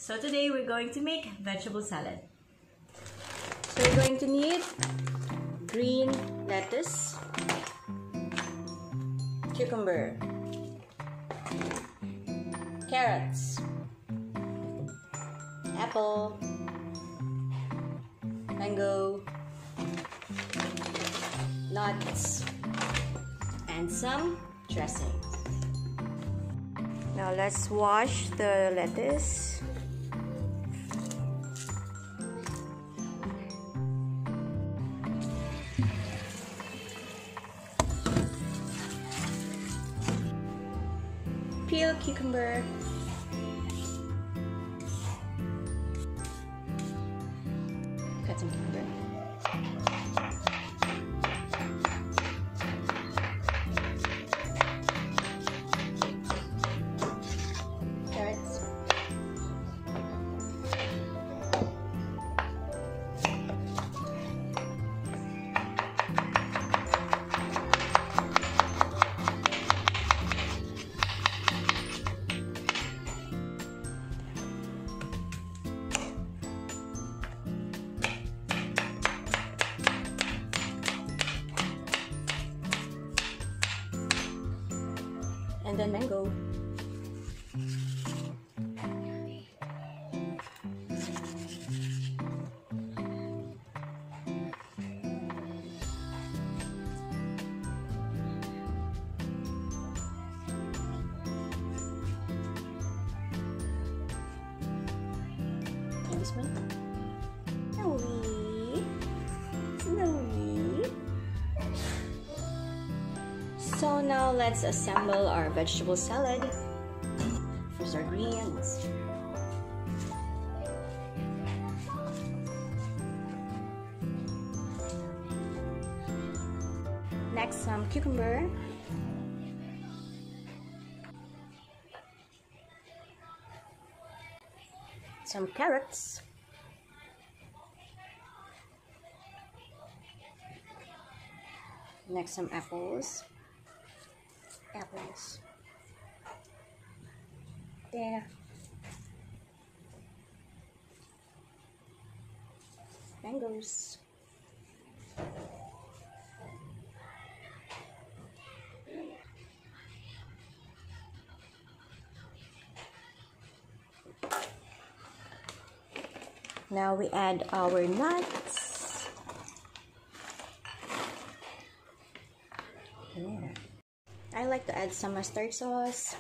So today we're going to make vegetable salad. So we're going to need green lettuce, cucumber, carrots, apple, mango, nuts, and some dressing. Now let's wash the lettuce. Peel cucumber. Cut some cucumber. Carrots. And then mango. And this one. Snowy. So now let's assemble our vegetable salad. First our greens. Next some cucumber. Some carrots. Next some apples. There. Mangoes. Now we add our nuts. Yeah. I like to add some mustard sauce.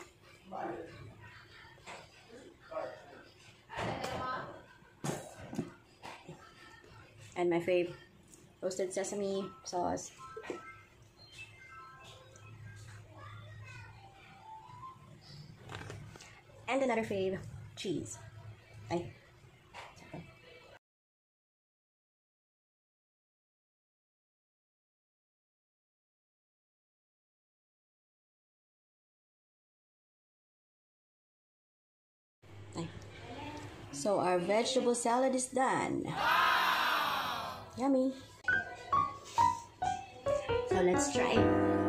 And my fave, roasted sesame sauce. And another fave, cheese. Ay. So our vegetable salad is done. Wow! Yummy. So let's try it.